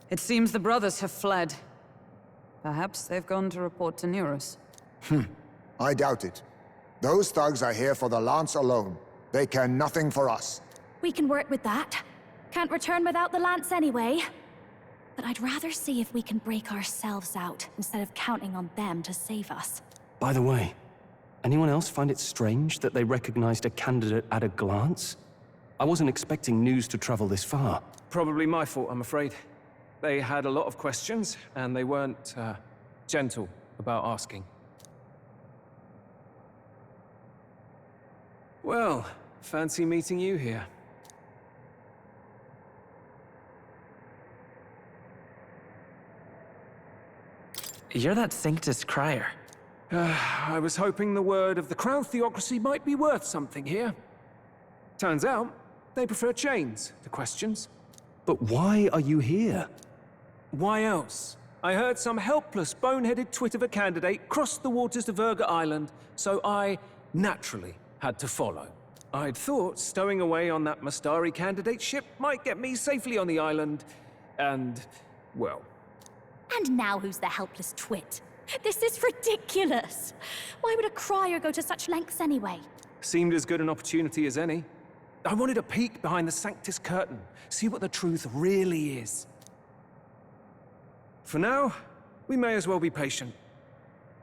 It seems the brothers have fled. Perhaps they've gone to report to Neros. I doubt it. Those thugs are here for the lance alone. They care nothing for us. We can work with that. Can't return without the lance anyway. But I'd rather see if we can break ourselves out, instead of counting on them to save us. By the way, anyone else find it strange that they recognized a candidate at a glance? I wasn't expecting news to travel this far. Probably my fault, I'm afraid. They had a lot of questions, and they weren't, gentle about asking. Well, fancy meeting you here. You're that Sanctus crier. I was hoping the word of the Crown theocracy might be worth something here. Turns out, they prefer chains to questions. But why are you here? Why else? I heard some helpless, boneheaded twit of a candidate crossed the waters to Virga Island, so I, naturally, had to follow. I'd thought stowing away on that Mastari candidate ship might get me safely on the island, and, well... And now who's the helpless twit? This is ridiculous! Why would a crier go to such lengths anyway? Seemed as good an opportunity as any. I wanted a peek behind the Sanctus curtain, see what the truth really is. For now, we may as well be patient.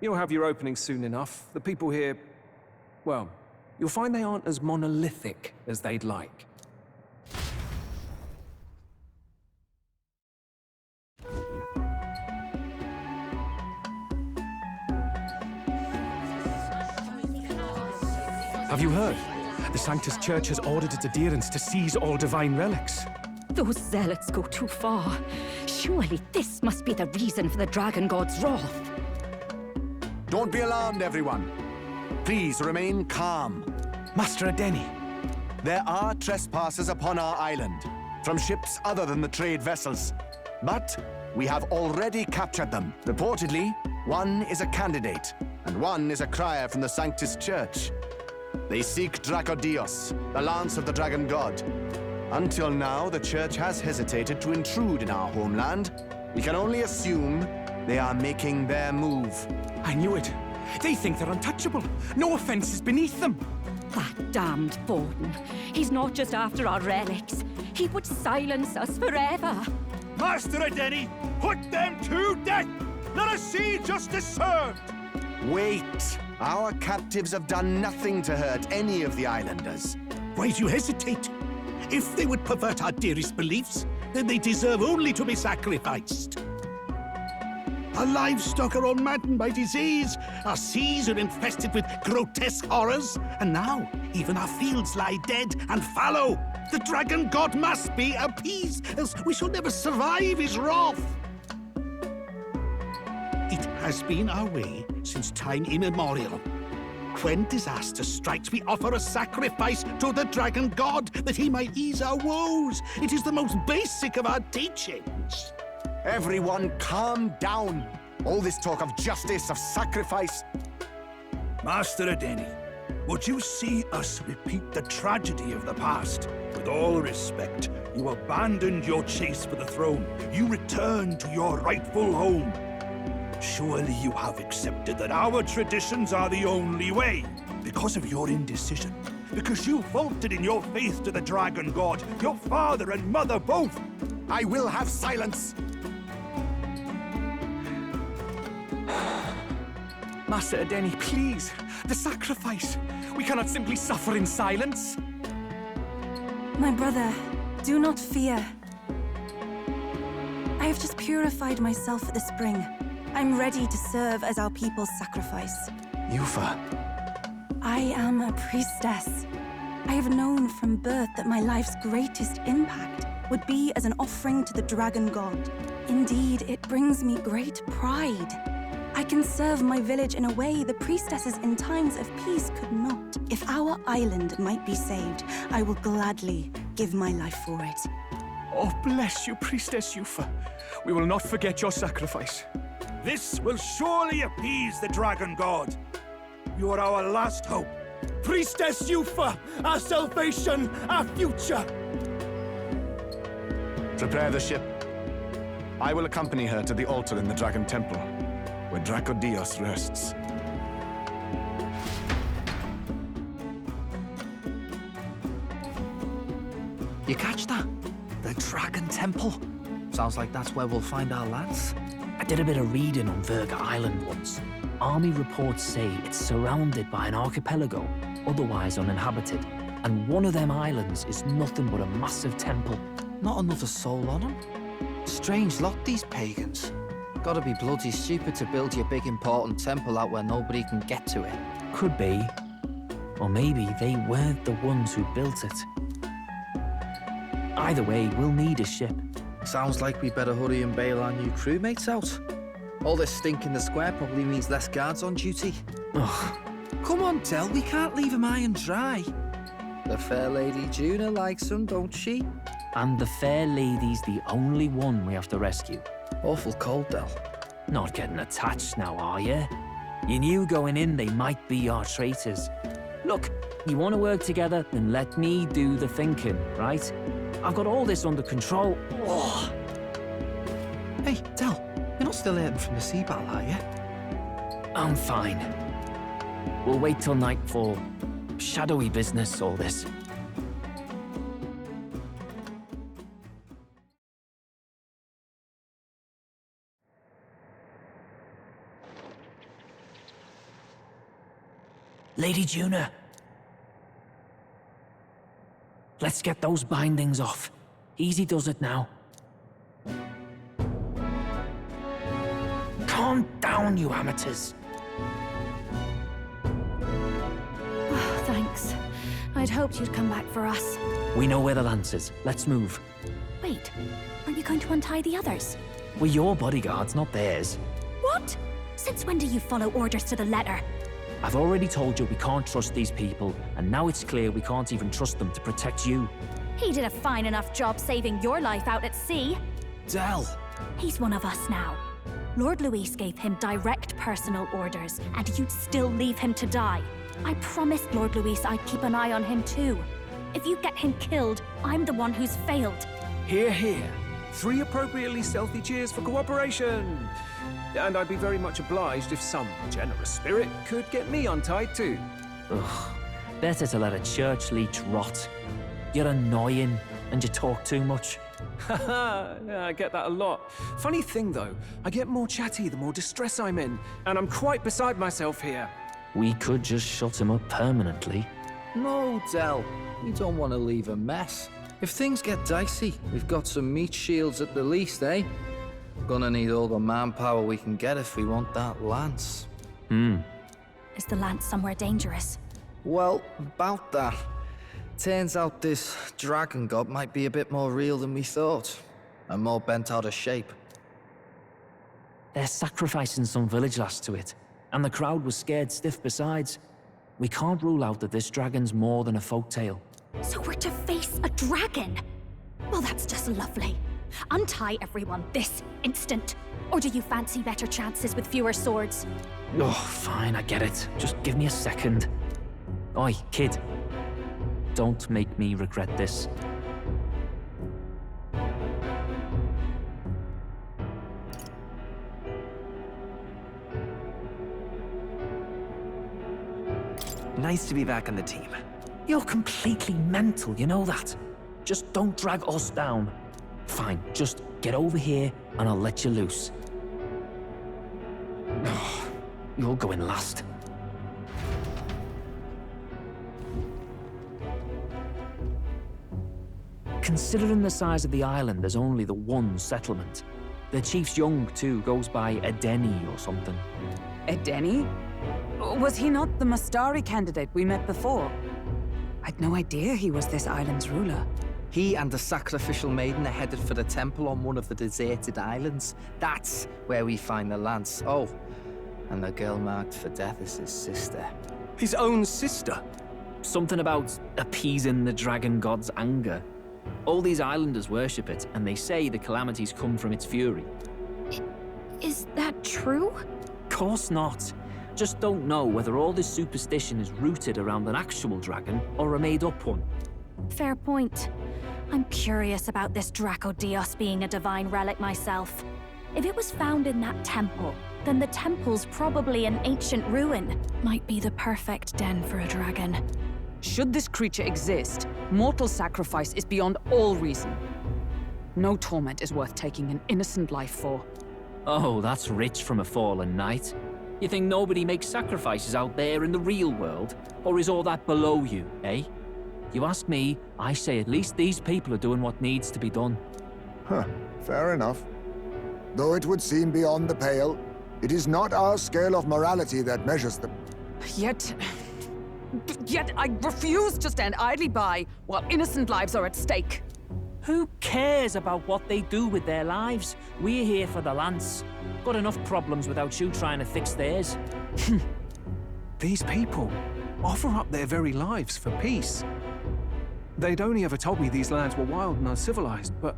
You'll have your opening soon enough. The people here, well, you'll find they aren't as monolithic as they'd like. Have you heard? The Sanctus Church has ordered its adherents to seize all divine relics. Those zealots go too far. Surely this must be the reason for the Dragon God's wrath. Don't be alarmed, everyone. Please remain calm. Master Adeni. There are trespassers upon our island, from ships other than the trade vessels. But we have already captured them. Reportedly, one is a candidate, and one is a crier from the Sanctus Church. They seek Dracodios, the lance of the Dragon God. Until now, the Church has hesitated to intrude in our homeland. We can only assume they are making their move. I knew it. They think they're untouchable. No offense is beneath them. That damned Borden. He's not just after our relics. He would silence us forever. Master Adeni, put them to death! Let us see justice served! Wait! Our captives have done nothing to hurt any of the islanders. Why do you hesitate? If they would pervert our dearest beliefs, then they deserve only to be sacrificed. Our livestock are all maddened by disease, our seas are infested with grotesque horrors, and now even our fields lie dead and fallow. The Dragon God must be appeased, else we shall never survive his wrath. It has been our way since time immemorial. When disaster strikes, we offer a sacrifice to the Dragon God that he might ease our woes. It is the most basic of our teachings. Everyone calm down. All this talk of justice, of sacrifice. Master Adeni, would you see us repeat the tragedy of the past? With all respect, you abandoned your chase for the throne. You returned to your rightful home. Surely you have accepted that our traditions are the only way. Because of your indecision. Because you faltered in your faith to the Dragon God. Your father and mother both. I will have silence. Master Adeni, please. The sacrifice. We cannot simply suffer in silence. My brother, do not fear. I have just purified myself for the spring. I'm ready to serve as our people's sacrifice. Yufa. I am a priestess. I have known from birth that my life's greatest impact would be as an offering to the Dragon God. Indeed, it brings me great pride. I can serve my village in a way the priestesses in times of peace could not. If our island might be saved, I will gladly give my life for it. Oh, bless you, Priestess Yufa. We will not forget your sacrifice. This will surely appease the Dragon God. You are our last hope. Priestess Yufa, our salvation, our future. Prepare the ship. I will accompany her to the altar in the Dragon Temple, where Dracodios rests. You catch that? The Dragon Temple? Sounds like that's where we'll find our lads. I did a bit of reading on Verga Island once. Army reports say it's surrounded by an archipelago, otherwise uninhabited. And one of them islands is nothing but a massive temple. Not another soul on them. Strange lot, these pagans. Gotta be bloody stupid to build your big important temple out where nobody can get to it. Could be. Or maybe they weren't the ones who built it. Either way, we'll need a ship. Sounds like we better hurry and bail our new crewmates out. All this stink in the square probably means less guards on duty. Ugh. Come on, Del, we can't leave them high and dry. The fair lady Juna likes them, don't she? And the fair lady's the only one we have to rescue. Awful cold, Del. Not getting attached now, are you? You knew going in they might be our traitors. Look, you want to work together, then let me do the thinking, right? I've got all this under control. Oh. Hey, Del, you're not still hurting from the sea battle, are you? I'm fine. We'll wait till nightfall. Shadowy business, all this. Lady Juna. Let's get those bindings off. Easy does it now. Calm down, you amateurs. Oh, thanks. I'd hoped you'd come back for us. We know where the lance is. Let's move. Wait, aren't you going to untie the others? We're your bodyguards, not theirs. What? Since when do you follow orders to the letter? I've already told you we can't trust these people, and now it's clear we can't even trust them to protect you. He did a fine enough job saving your life out at sea. Del! He's one of us now. Lord Luis gave him direct personal orders, and you'd still leave him to die. I promised Lord Luis I'd keep an eye on him too. If you get him killed, I'm the one who's failed. Hear, hear. 3 appropriately stealthy cheers for cooperation. And I'd be very much obliged if some generous spirit could get me untied too. Ugh. Better to let a church leech rot. You're annoying, and you talk too much. Haha, yeah, I get that a lot. Funny thing though, I get more chatty the more distress I'm in, and I'm quite beside myself here. We could just shut him up permanently. No, Del. We don't want to leave a mess. If things get dicey, we've got some meat shields at the least, eh? Gonna need all the manpower we can get if we want that lance. Is the lance somewhere dangerous? Well, about that. Turns out this dragon god might be a bit more real than we thought. And more bent out of shape. They're sacrificing some village lass to it, and the crowd was scared stiff besides. We can't rule out that this dragon's more than a folktale. So we're to face a dragon? Well, that's just lovely. Untie everyone this instant. Or do you fancy better chances with fewer swords? Oh, fine, I get it. Just give me a second. Oi, kid. Don't make me regret this. Nice to be back on the team. You're completely mental, you know that? Just don't drag us down. Fine, just get over here and I'll let you loose. Oh, you're going last. Considering the size of the island, there's only the one settlement. The chief's young, too, goes by Edeni or something. Edeni? Was he not the Mastari candidate we met before? I'd no idea he was this island's ruler. He and the sacrificial maiden are headed for the temple on one of the deserted islands. That's where we find the lance. Oh, and the girl marked for death is his sister. His own sister? Something about appeasing the dragon god's anger. All these islanders worship it, and they say the calamities come from its fury. Is that true? Course not. Just don't know whether all this superstition is rooted around an actual dragon or a made-up one. Fair point. I'm curious about this Dracodios being a divine relic myself. If it was found in that temple, then the temple's probably an ancient ruin. Might be the perfect den for a dragon. Should this creature exist, mortal sacrifice is beyond all reason. No torment is worth taking an innocent life for. Oh, that's rich from a fallen knight. You think nobody makes sacrifices out there in the real world? Or is all that below you, eh? You ask me, I say at least these people are doing what needs to be done. Huh, fair enough. Though it would seem beyond the pale, it is not our scale of morality that measures them. Yet I refuse to stand idly by while innocent lives are at stake. Who cares about what they do with their lives? We're here for the lance. Got enough problems without you trying to fix theirs. These people offer up their very lives for peace. They'd only ever told me these lands were wild and uncivilized, but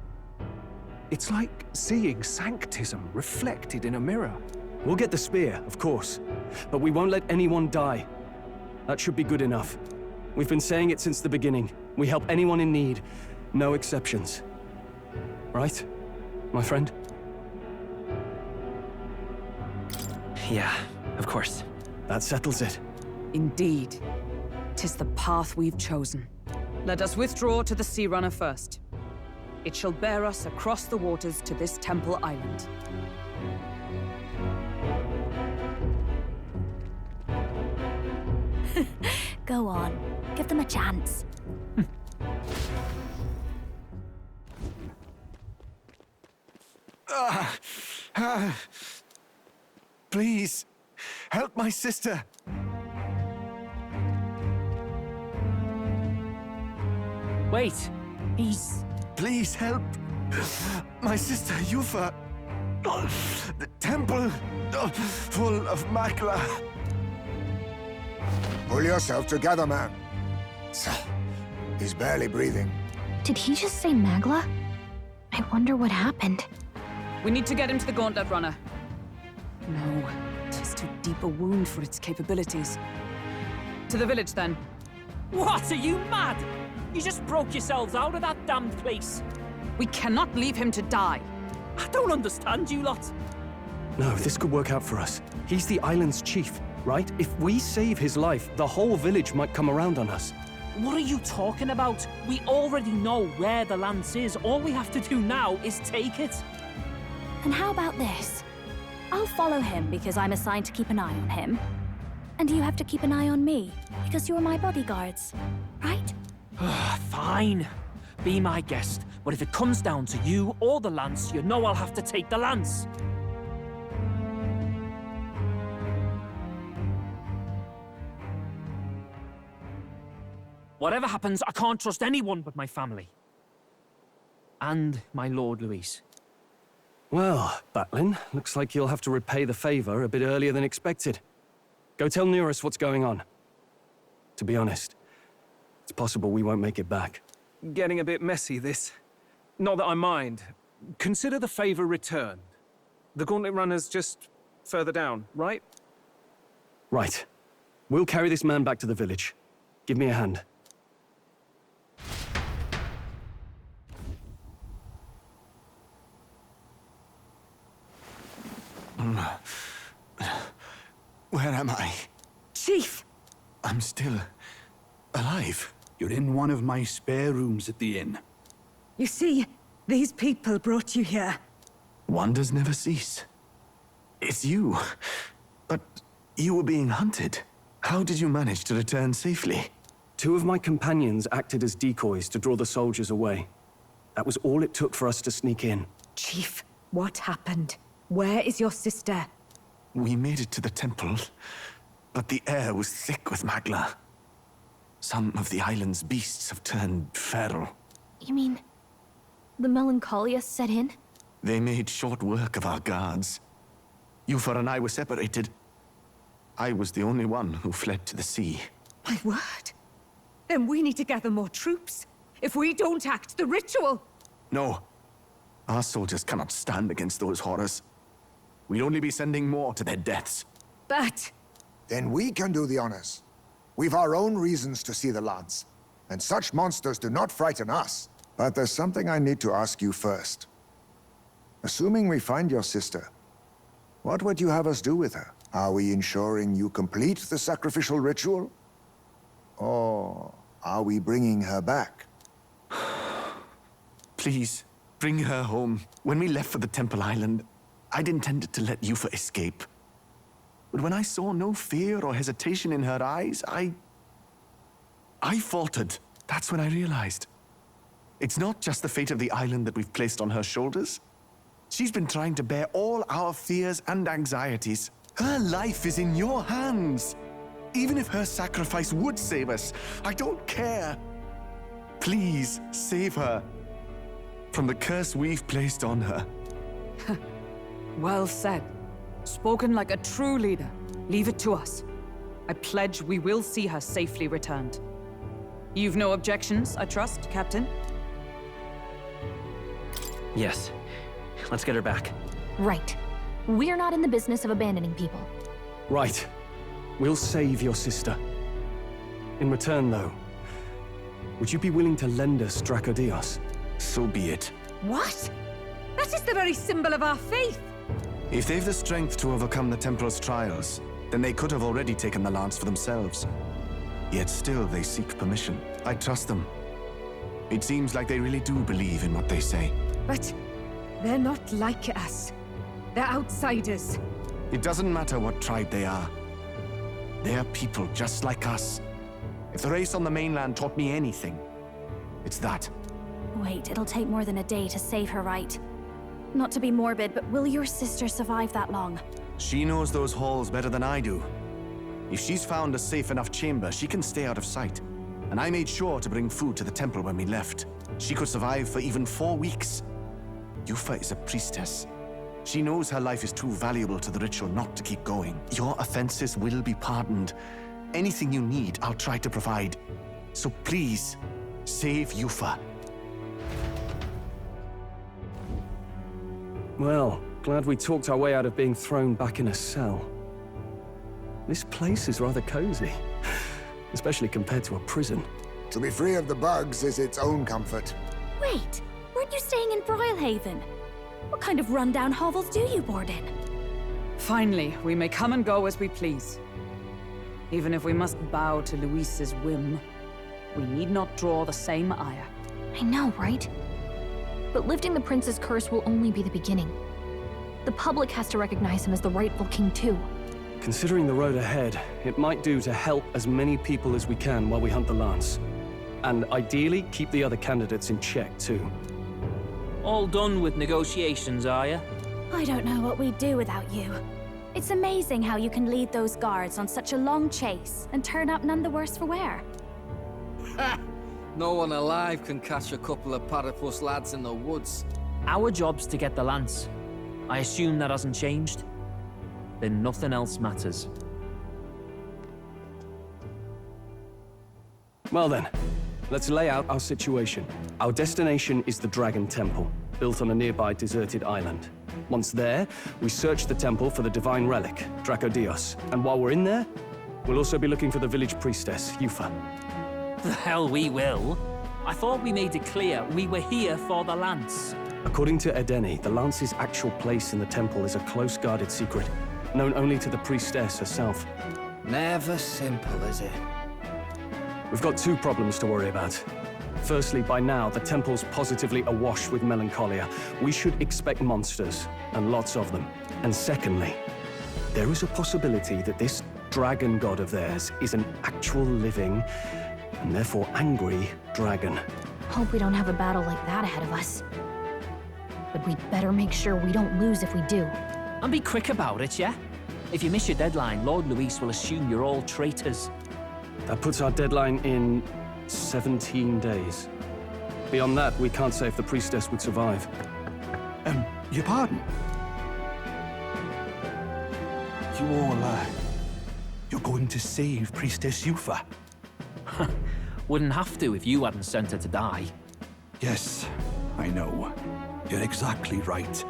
it's like seeing sanctism reflected in a mirror. We'll get the spear, of course, but we won't let anyone die. That should be good enough. We've been saying it since the beginning. We help anyone in need, no exceptions. Right, my friend? Yeah, of course. That settles it. Indeed. 'Tis the path we've chosen. Let us withdraw to the Sea Runner first. It shall bear us across the waters to this temple island. Go on. Give them a chance. Please, help my sister. Wait, he's... Please help my sister Yufa. The temple full of Magla. Pull yourself together, man. He's barely breathing. Did he just say Magla? I wonder what happened. We need to get him to the Gauntlet Runner. No, 'tis too deep a wound for its capabilities. To the village, then. What, are you mad? You just broke yourselves out of that damned place. We cannot leave him to die. I don't understand you lot. No, this could work out for us. He's the island's chief, right? If we save his life, the whole village might come around on us. What are you talking about? We already know where the lance is. All we have to do now is take it. And how about this? I'll follow him because I'm assigned to keep an eye on him. And you have to keep an eye on me because you're my bodyguards, right? Fine. Be my guest. But if it comes down to you or the lance, you know I'll have to take the lance. Whatever happens, I can't trust anyone but my family. And my Lord Luis. Well, Batlin, looks like you'll have to repay the favor a bit earlier than expected. Go tell Neurus what's going on. To be honest, it's possible we won't make it back. Getting a bit messy, this. Not that I mind. Consider the favor returned. The Gauntlet Runner's just further down, right? Right. We'll carry this man back to the village. Give me a hand. Where am I? Chief! I'm still alive. You're in one of my spare rooms at the inn. You see, these people brought you here. Wonders never cease. It's you. But you were being hunted. How did you manage to return safely? 2 of my companions acted as decoys to draw the soldiers away. That was all it took for us to sneak in. Chief, what happened? Where is your sister? We made it to the temple, but the air was thick with Magla. Some of the island's beasts have turned feral. You mean the melancholia set in? They made short work of our guards. Yufa and I were separated. I was the only one who fled to the sea. My word. Then we need to gather more troops. If we don't act, the ritual... No. Our soldiers cannot stand against those horrors. We'd only be sending more to their deaths. But... Then we can do the honors. We've our own reasons to see the lance, and such monsters do not frighten us. But there's something I need to ask you first. Assuming we find your sister, what would you have us do with her? Are we ensuring you complete the sacrificial ritual? Or are we bringing her back? Please, bring her home. When we left for the Temple Island, I'd intended to let Yufa escape. But when I saw no fear or hesitation in her eyes, I faltered. That's when I realized. It's not just the fate of the island that we've placed on her shoulders. She's been trying to bear all our fears and anxieties. Her life is in your hands. Even if her sacrifice would save us, I don't care. Please, save her from the curse we've placed on her. Well said. Spoken like a true leader. Leave it to us. I pledge we will see her safely returned. You've no objections, I trust, Captain? Yes. Let's get her back. Right. We're not in the business of abandoning people. Right. We'll save your sister. In return, though, would you be willing to lend us Dracodios? So be it. What? That is the very symbol of our faith. If they've the strength to overcome the Templars' trials, then they could have already taken the lance for themselves. Yet still they seek permission. I trust them. It seems like they really do believe in what they say. But they're not like us. They're outsiders. It doesn't matter what tribe they are. They're people just like us. If the race on the mainland taught me anything, it's that. Wait, it'll take more than a day to save her, right? Not to be morbid, but will your sister survive that long? She knows those halls better than I do. If she's found a safe enough chamber, she can stay out of sight. And I made sure to bring food to the temple when we left. She could survive for even 4 weeks. Yufa is a priestess. She knows her life is too valuable to the ritual not to keep going. Your offenses will be pardoned. Anything you need, I'll try to provide. So please, save Yufa. Well, glad we talked our way out of being thrown back in a cell. This place is rather cozy, especially compared to a prison. To be free of the bugs is its own comfort. Wait, weren't you staying in Broilhaven? What kind of rundown hovels do you board in? Finally, we may come and go as we please. Even if we must bow to Luis's whim, we need not draw the same ire. I know, right? But lifting the prince's curse will only be the beginning. The public has to recognize him as the rightful king too. Considering the road ahead, it might do to help as many people as we can while we hunt the lance. And ideally, keep the other candidates in check too. All done with negotiations, are you? I don't know what we'd do without you. It's amazing how you can lead those guards on such a long chase and turn up none the worse for wear. No one alive can catch a couple of platypus lads in the woods. Our job's to get the lance. I assume that hasn't changed? Then nothing else matters. Well then, let's lay out our situation. Our destination is the Dragon Temple, built on a nearby deserted island. Once there, we search the temple for the divine relic, Dracodios. And while we're in there, we'll also be looking for the village priestess, Yufa. The hell we will. I thought we made it clear we were here for the lance. According to Edeni, the lance's actual place in the temple is a close-guarded secret, known only to the priestess herself. Never simple, is it? We've got 2 problems to worry about. Firstly, by now, the temple's positively awash with melancholia. We should expect monsters, and lots of them. And secondly, there is a possibility that this dragon god of theirs is an actual living, and therefore angry, dragon. Hope we don't have a battle like that ahead of us. But we'd better make sure we don't lose if we do. And be quick about it, yeah? If you miss your deadline, Lord Luis will assume you're all traitors. That puts our deadline in 17 days. Beyond that, we can't say if the priestess would survive. Your pardon? You all, you're going to save Priestess Yufa? Wouldn't have to if you hadn't sent her to die. Yes, I know. You're exactly right.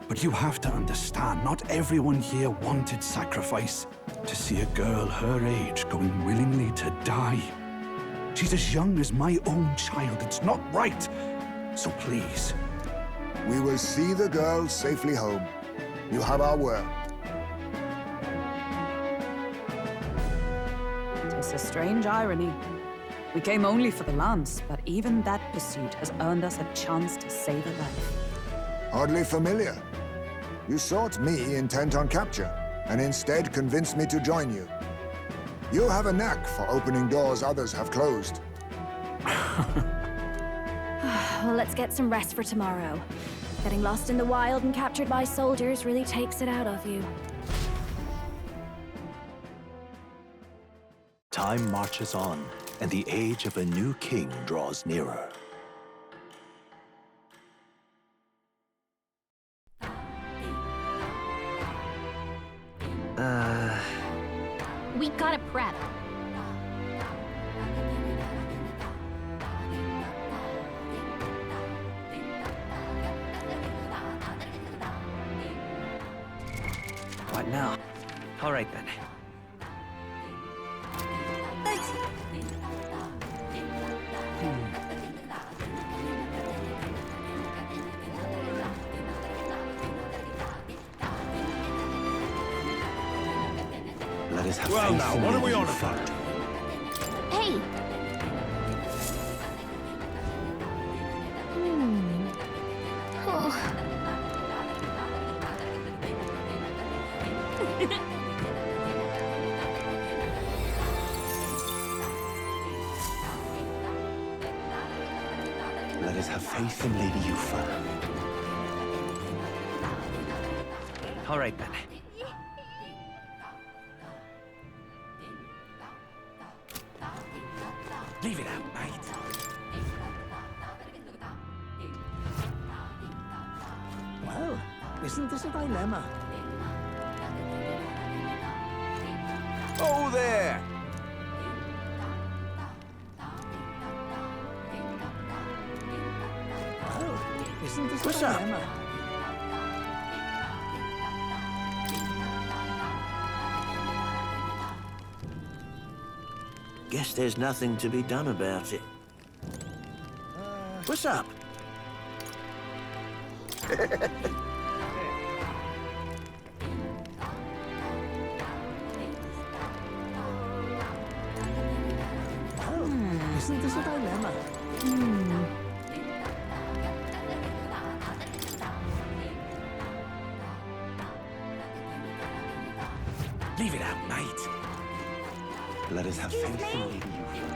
But you have to understand, not everyone here wanted sacrifice. To see a girl her age going willingly to die. She's as young as my own child. It's not right. So please. We will see the girl safely home. You have our word. It's a strange irony. We came only for the lance, but even that pursuit has earned us a chance to save a life. Oddly familiar. You sought me intent on capture, and instead convinced me to join you. You have a knack for opening doors others have closed. Well, let's get some rest for tomorrow. Getting lost in the wild and captured by soldiers really takes it out of you. Time marches on, and the age of a new king draws nearer. We gotta prep. What now? All right then. Let us have Well faith now, in what the are we on Yufa. about? Hey! Oh. Let us have faith in Lady Yufa. All right then. Leave it out, mate. Well, isn't this a dilemma? Oh, there! Well, isn't this What's a up? dilemma? Guess there's nothing to be done about it. What's up? Isn't this a dilemma? Leave it out, mate. Let us have faith in Lady Yufa.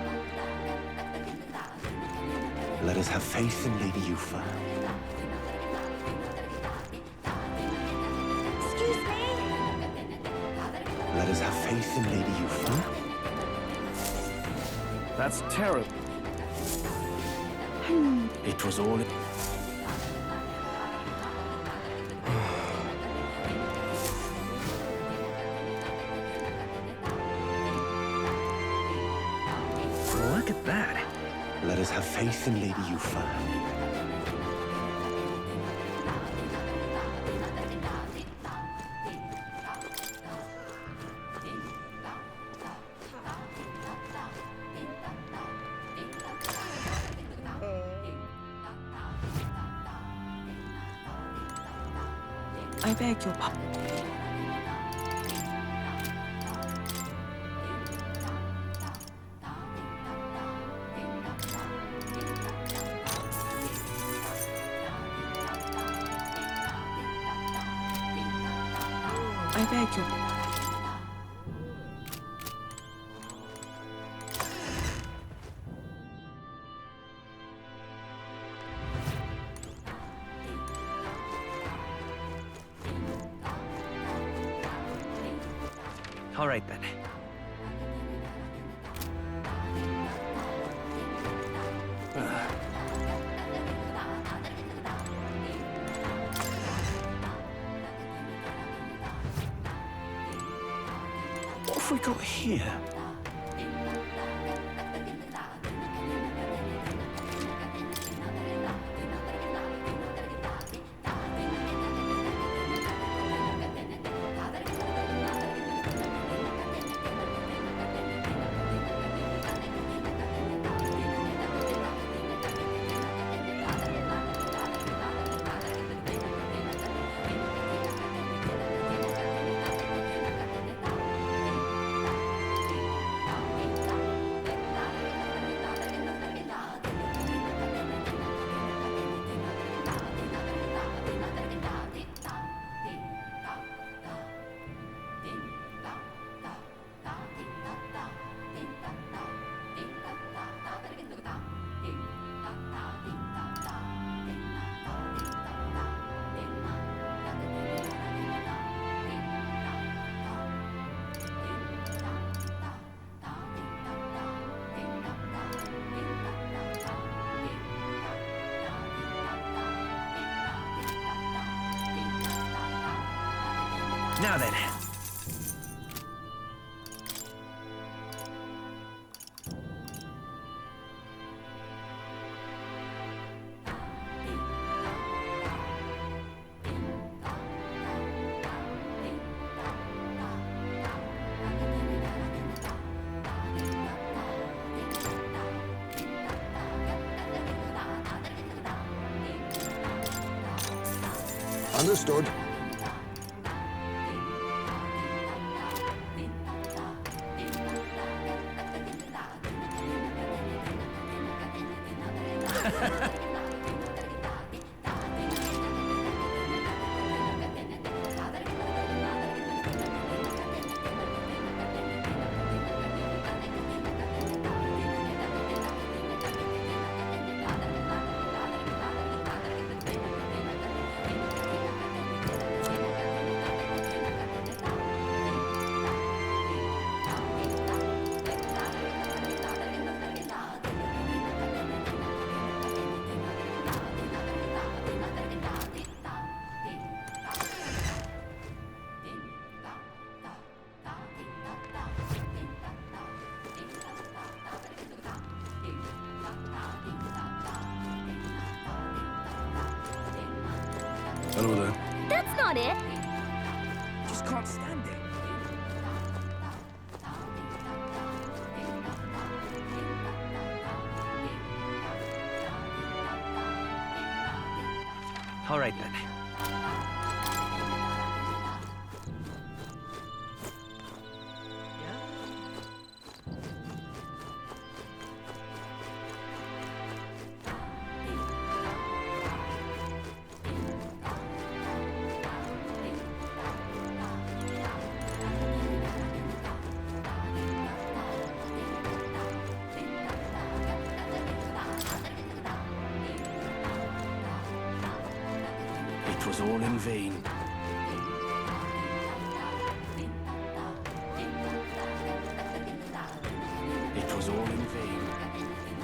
Let us have faith in Lady Yufa. Excuse me? Let us have faith in Lady Yufa. That's terrible. It was all... Look at that. Let us have faith in Lady Yufa. I beg your pardon. I beg your... All right then. What have we got here? Now then. Understood. Hello there. That's not it. Just can't stand it. All right then. It was all in vain. It was all in vain.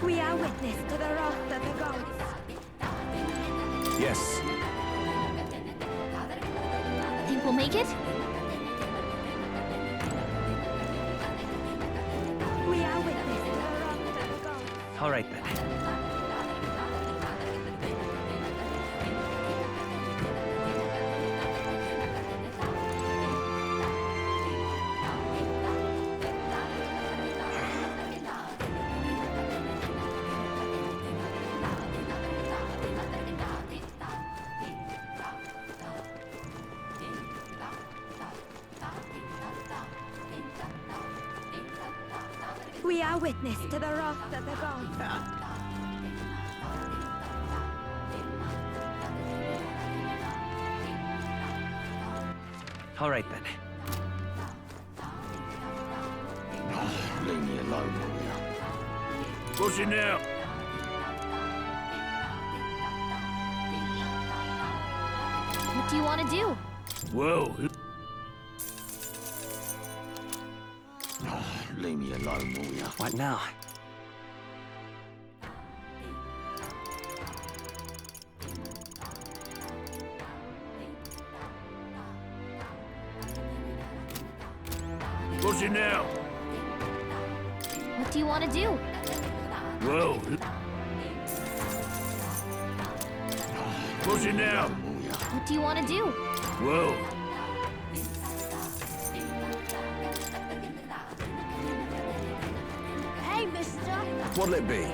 We are witness to the wrath of the gods. Yes. Think we'll make it? We are witness to the wrath of the gods. All right then. We are witness to the wrath of the gods. All right then. Leave me alone, will you? What's it now? What do you want to do? Well, Leave me alone, will you? What now? what's it now? What do you want to do? Well, what's it now? What do you want to do? Well, Hey, mister. What'll it be?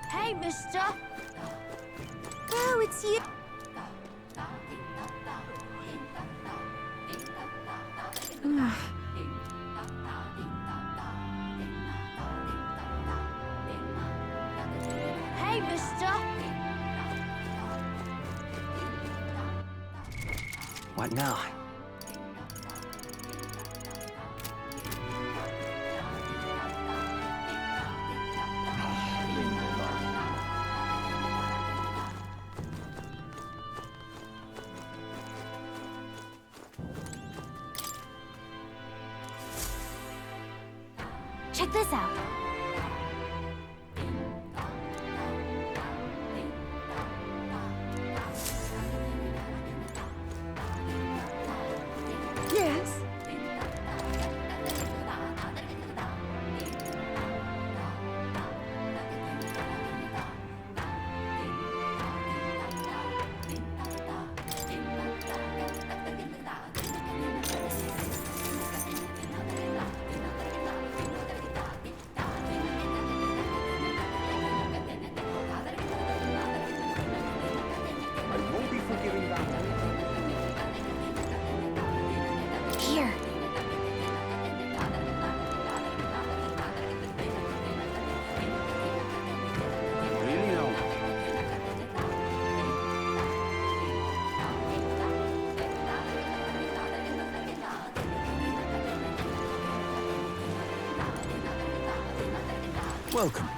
Hey, mister. Oh, it's you. Hey, mister. What now? Check this out. Yes. I won't be forgiving that. Here. Really now? Welcome.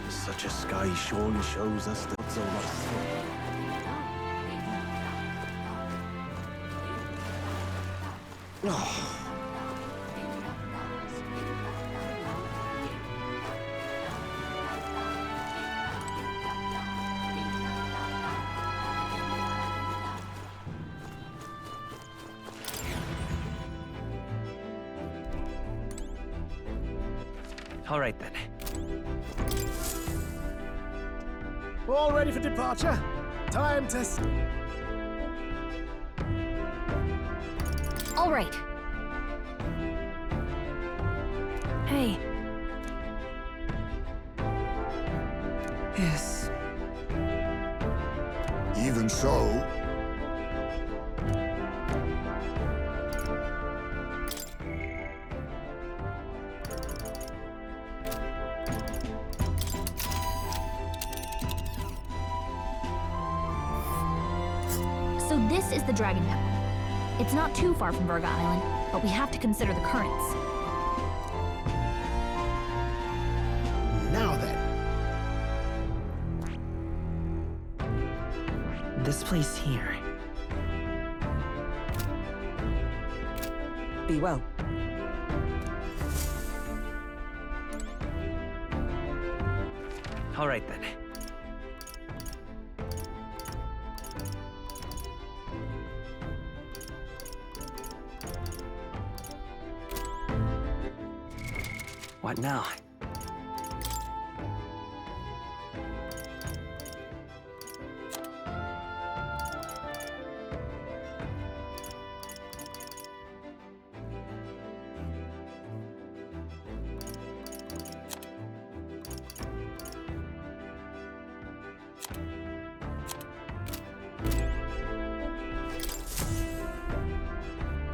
Such a sky surely shows us what's over. All right then. All ready for departure? Time to... All right. Hey. Yes. Even so, So this is the Dragon Temple. It's not too far from Verga Island, but we have to consider the currents. Now then. This place here. Be well. All right then. What now?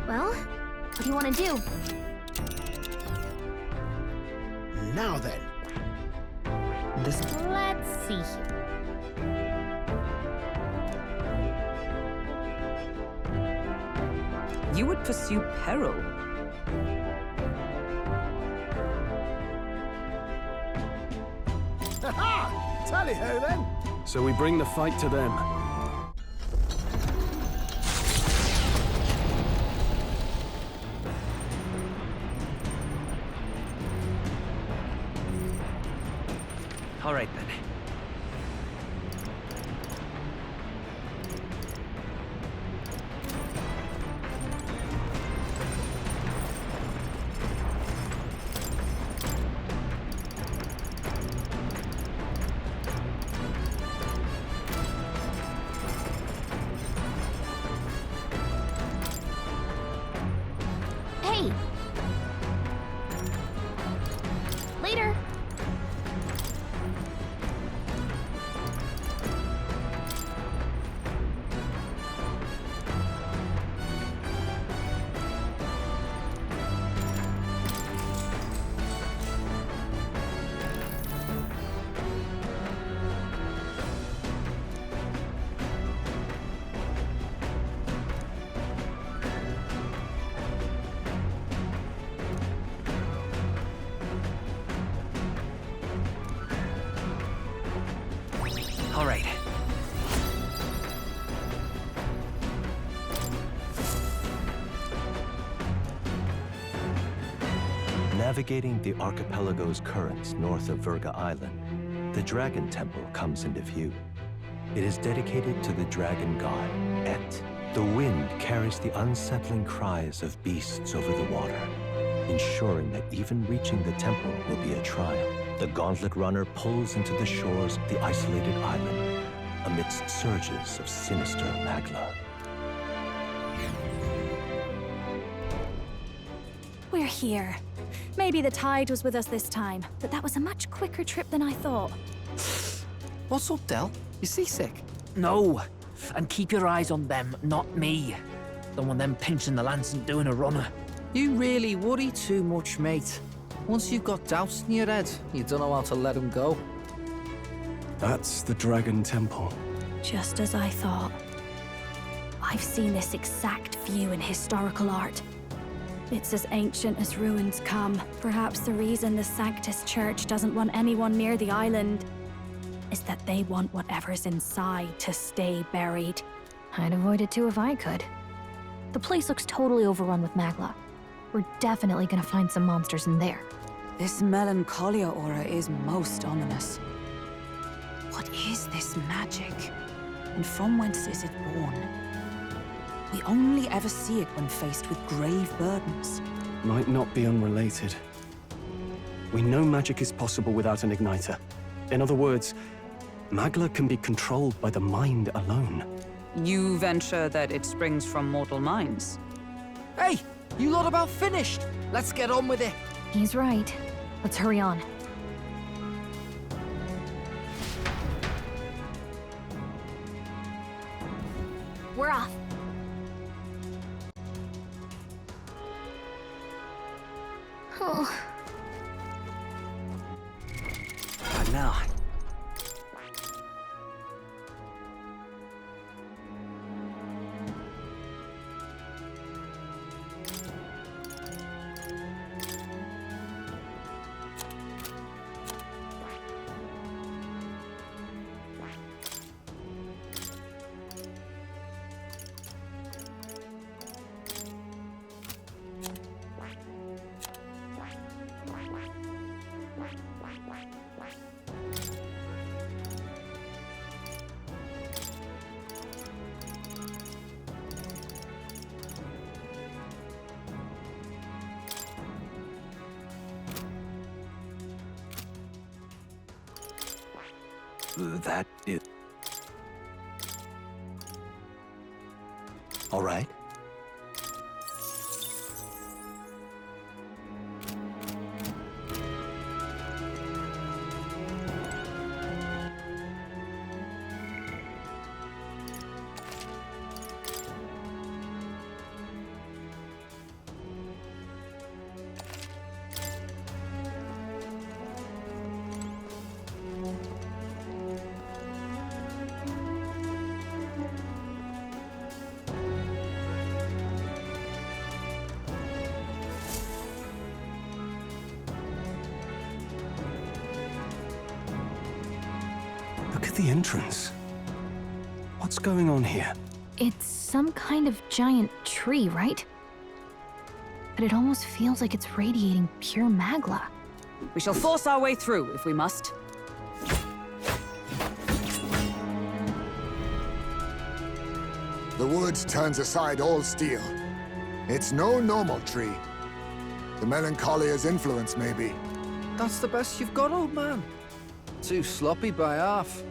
Well, what do you want to do? Now then. This... Let's see here. You would pursue peril. Ha-ha! Tally-ho then. So we bring the fight to them. All right then. Hey! Later! All right. Navigating the archipelago's currents north of Virga Island, the Dragon Temple comes into view. It is dedicated to the dragon god, Et. The wind carries the unsettling cries of beasts over the water, ensuring that even reaching the temple will be a trial. The gauntlet runner pulls into the shores of the isolated island amidst surges of sinister magla. We're here. Maybe the tide was with us this time, but that was a much quicker trip than I thought. What's up, Del? You seasick? No. And keep your eyes on them, not me. Don't want them pinching the lance and doing a runner. You really worry too much, mate. Once you've got doubts in your head, you don't know how to let them go. That's the Dragon Temple. Just as I thought. I've seen this exact view in historical art. It's as ancient as ruins come. Perhaps the reason the Sanctus Church doesn't want anyone near the island is that they want whatever's inside to stay buried. I'd avoid it too if I could. The place looks totally overrun with magla. We're definitely gonna find some monsters in there. This melancholia aura is most ominous. What is this magic? And from whence is it born? We only ever see it when faced with grave burdens. Might not be unrelated. We know magic is possible without an igniter. In other words, magla can be controlled by the mind alone. You venture that it springs from mortal minds? Hey, you lot about finished. Let's get on with it. He's right. Let's hurry on. We're off. Oh. But now, That is... All right. Look at the entrance. What's going on here? It's some kind of giant tree, right? But it almost feels like it's radiating pure magla. We shall force our way through if we must. The woods turns aside all steel. It's no normal tree. The Melancholia's influence, maybe. That's the best you've got, old man. Too sloppy by half.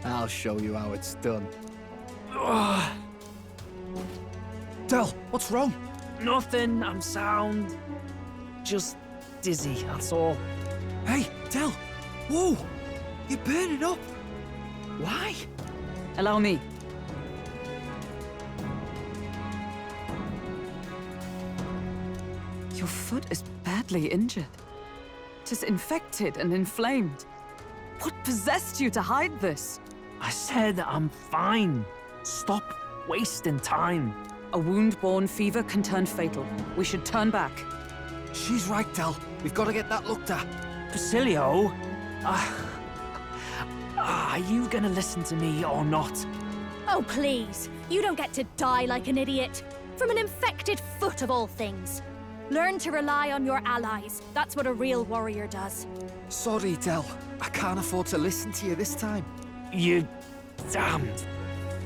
I'll show you how it's done. Del, what's wrong? nothing. I'm sound. Just dizzy, that's all. Hey, Del! Whoa! You're burning up! Why? Allow me. Your foot is badly injured. 'Tis infected and inflamed. What possessed you to hide this? I said I'm fine. Stop wasting time. A wound-borne fever can turn fatal. We should turn back. She's right, Del. We've got to get that looked at. Basilio? Are you gonna listen to me or not? Oh, please. You don't get to die like an idiot. From an infected foot of all things. Learn to rely on your allies. That's what a real warrior does. Sorry, Del. I can't afford to listen to you this time. You damned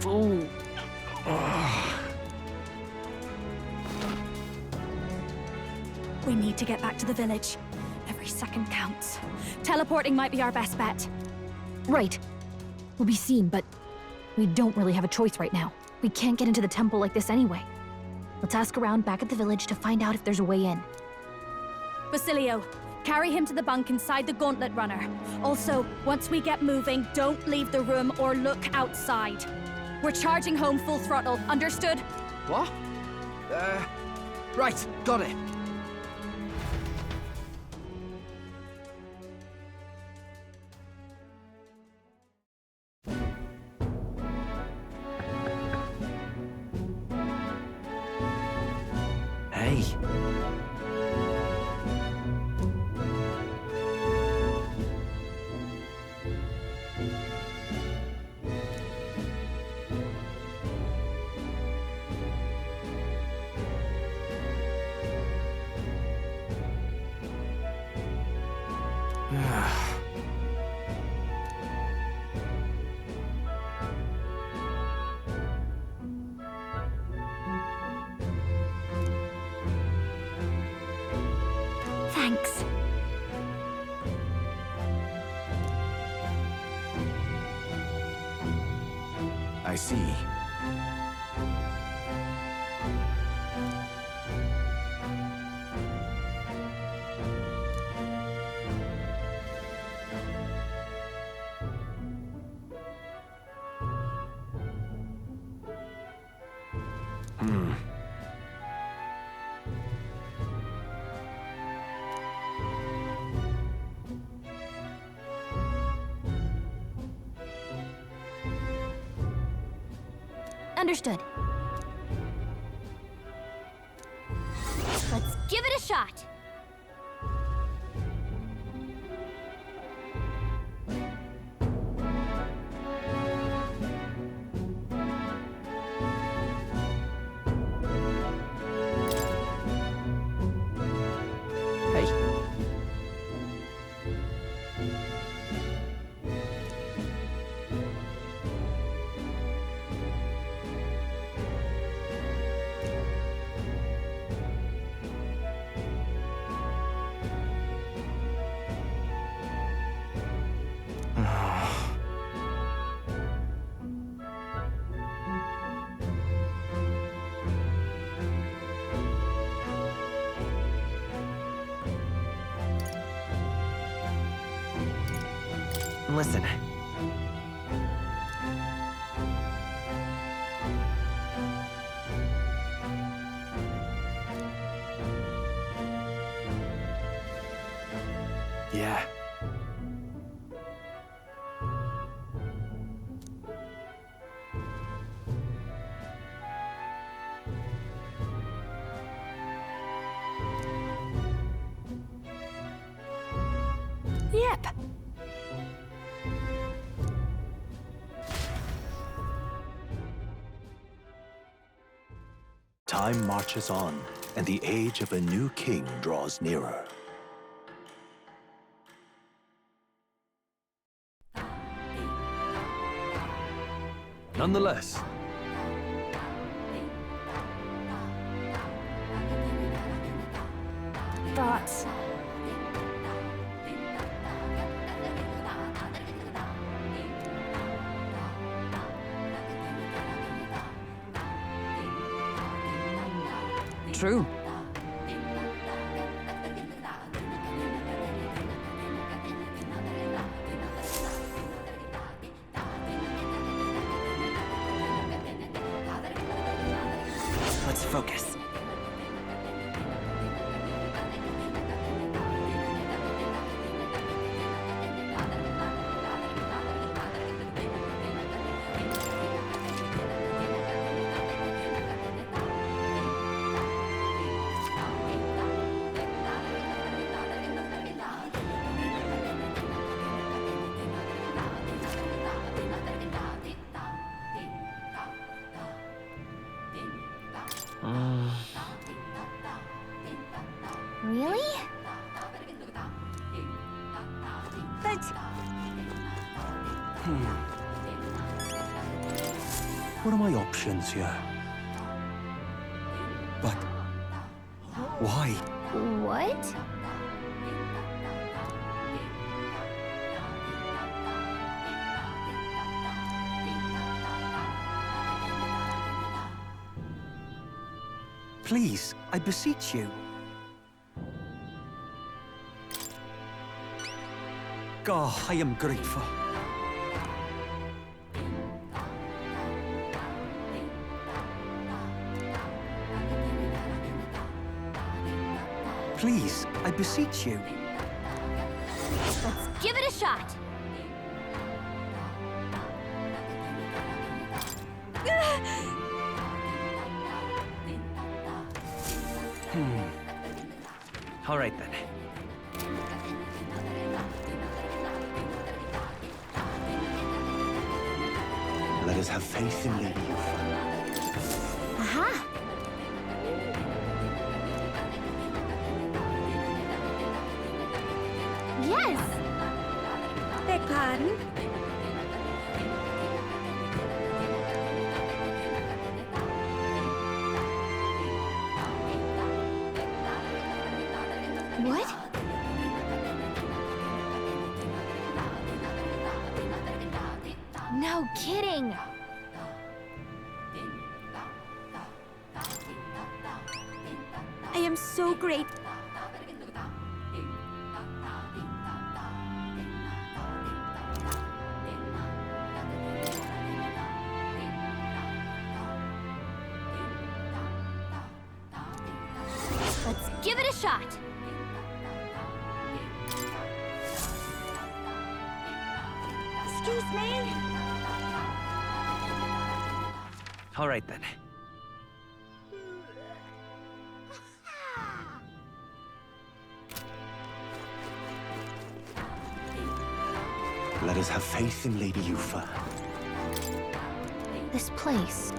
fool. We need to get back to the village. Every second counts. Teleporting might be our best bet. Right. We'll be seen, but we don't really have a choice right now. We can't get into the temple like this anyway. Let's ask around back at the village to find out if there's a way in. Basilio, carry him to the bunk inside the gauntlet runner. Also, once we get moving, don't leave the room or look outside. We're charging home full throttle, understood? What? Right, got it. Hey. Thanks. I see. Understood. Let's give it a shot. Listen. Yeah. Yep. Time marches on, and the age of a new king draws nearer. Nonetheless, Thoughts? True. Let's focus. Really? But What are my options here? But why? What? Please, I beseech you. Oh, I am grateful. Please, I beseech you. Let's give it a shot. All right then. Let us have faith in Lady Yuffie. Aha! Yes! beg pardon? What? No kidding! I am so grateful. Let's give it a shot! Excuse me? All right then. Let us have faith in Lady Yuffie. This place.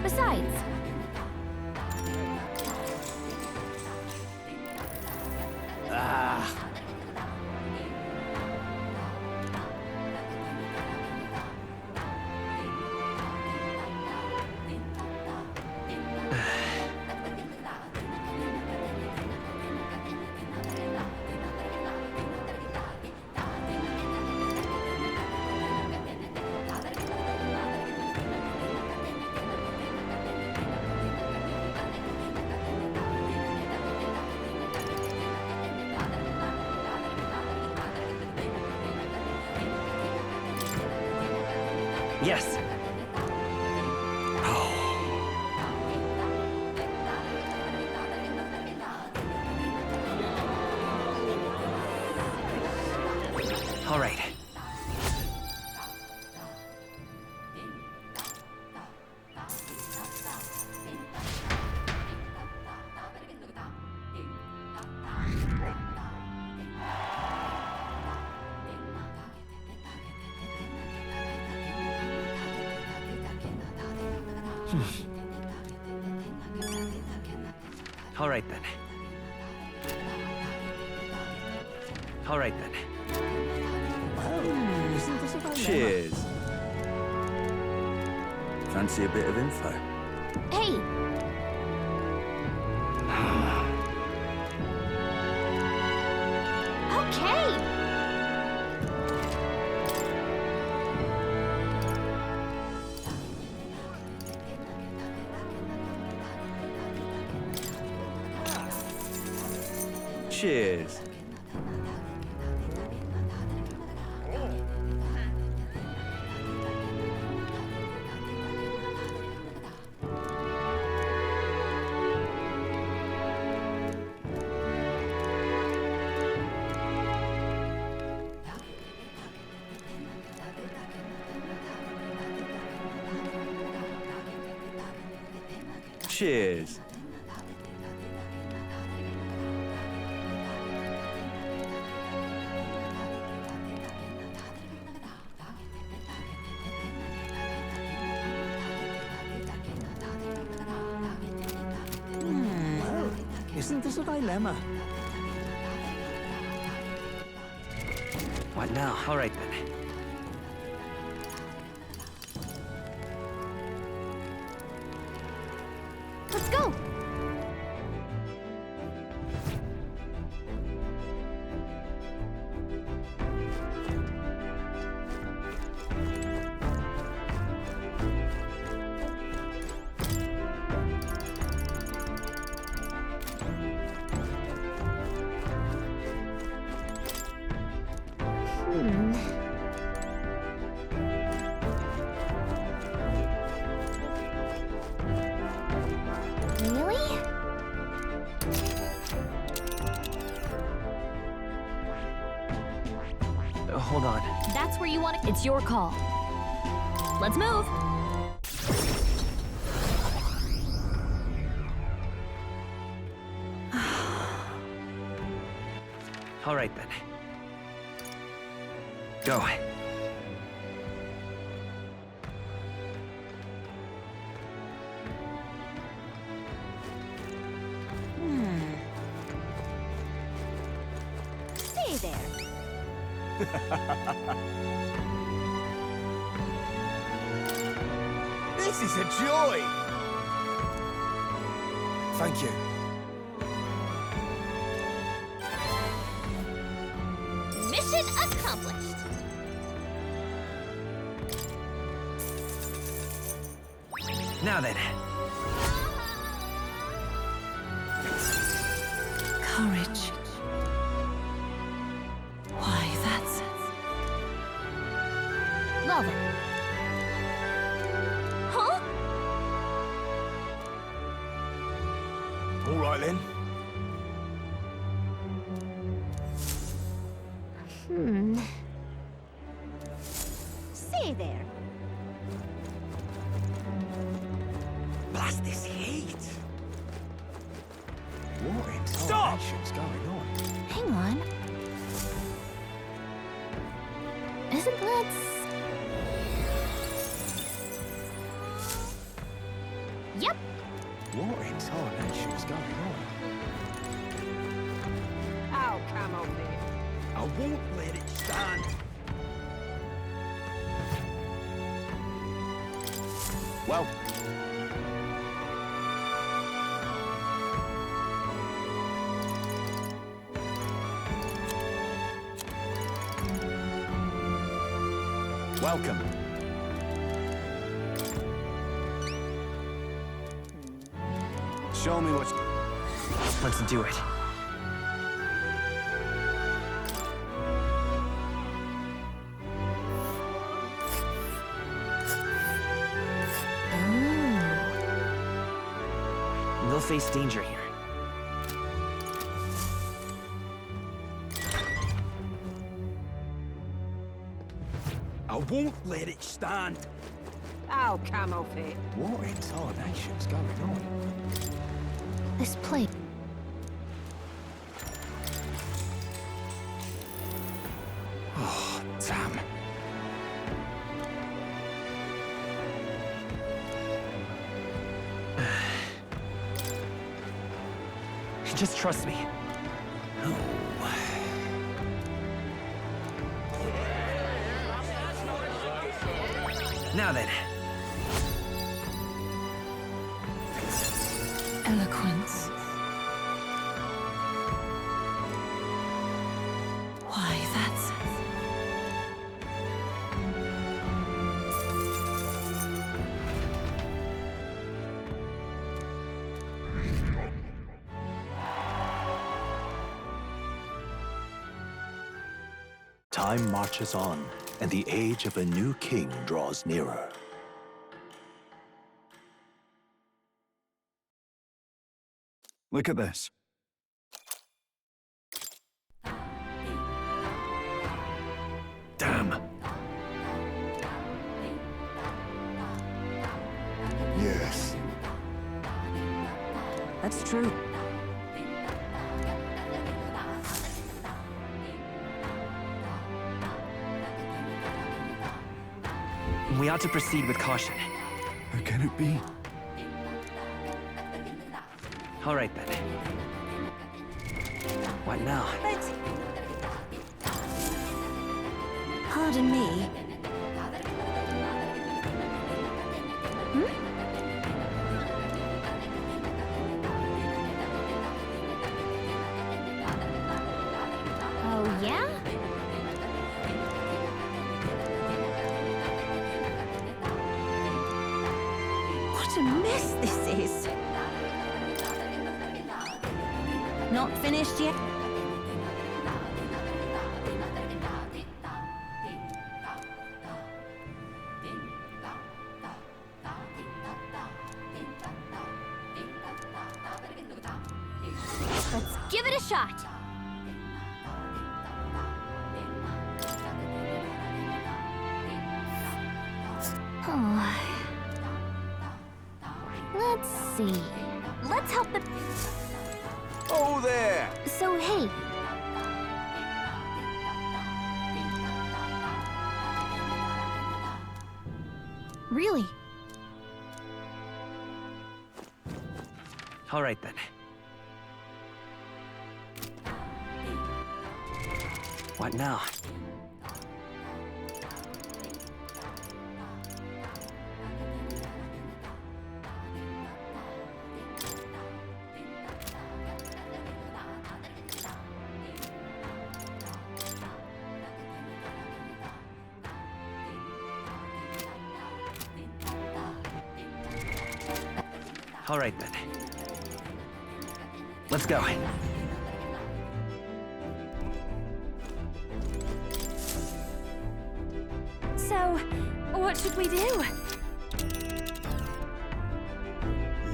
Besides, Yes. All right. All right then. All right then. Cheers. Fancy a bit of info? hey! Okay! Cheers. Cheers. there's a dilemma. What now? All right then. Let's go! Really? Hold on. That's where you want it. It's your call. Let's move. All right then. Go. Stay there. This is a joy! Thank you. Mission accomplished. Now then. Courage. Why, that's... Well then. Huh? All right then. Stay there. Blast this heat! What in Stop! tarnation's going on? Hang on. Isn't that... Yep. What in tarnation's going on? Oh, come on there. I won't let it stand. Well, welcome. Show me what's... Let's do it. They'll face danger here. I won't let it stand. Oh, come off it. What in tarnation's going on? This place... Oh, damn. Just trust me. Now then. Eloquence. Why, that's... Time marches on, and the age of a new king draws nearer. Look at this. Damn. Yes. That's true. We ought to proceed with caution. How can it be? All right then. What now? Pardon me. Oh, yeah? What a mess this is. Not finished yet? Let's give it a shot. Oh. Let's see. Let's help the... Oh, there! So, hey. Really? All right, then. What now? All right, then. Let's go. So, what should we do?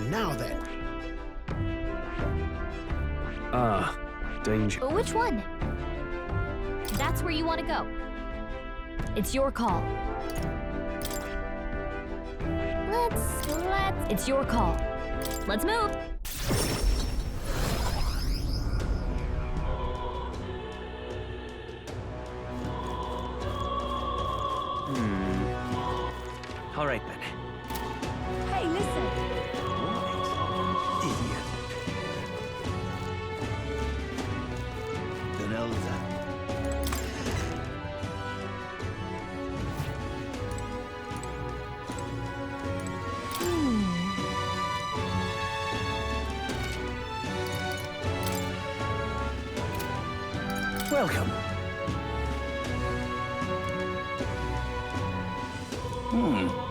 Now then. Danger. Which one? That's where you want to go. It's your call. It's your call. Let's move. All right, then. Hey, listen. Idiot. The hell's that? Welcome. Hmm.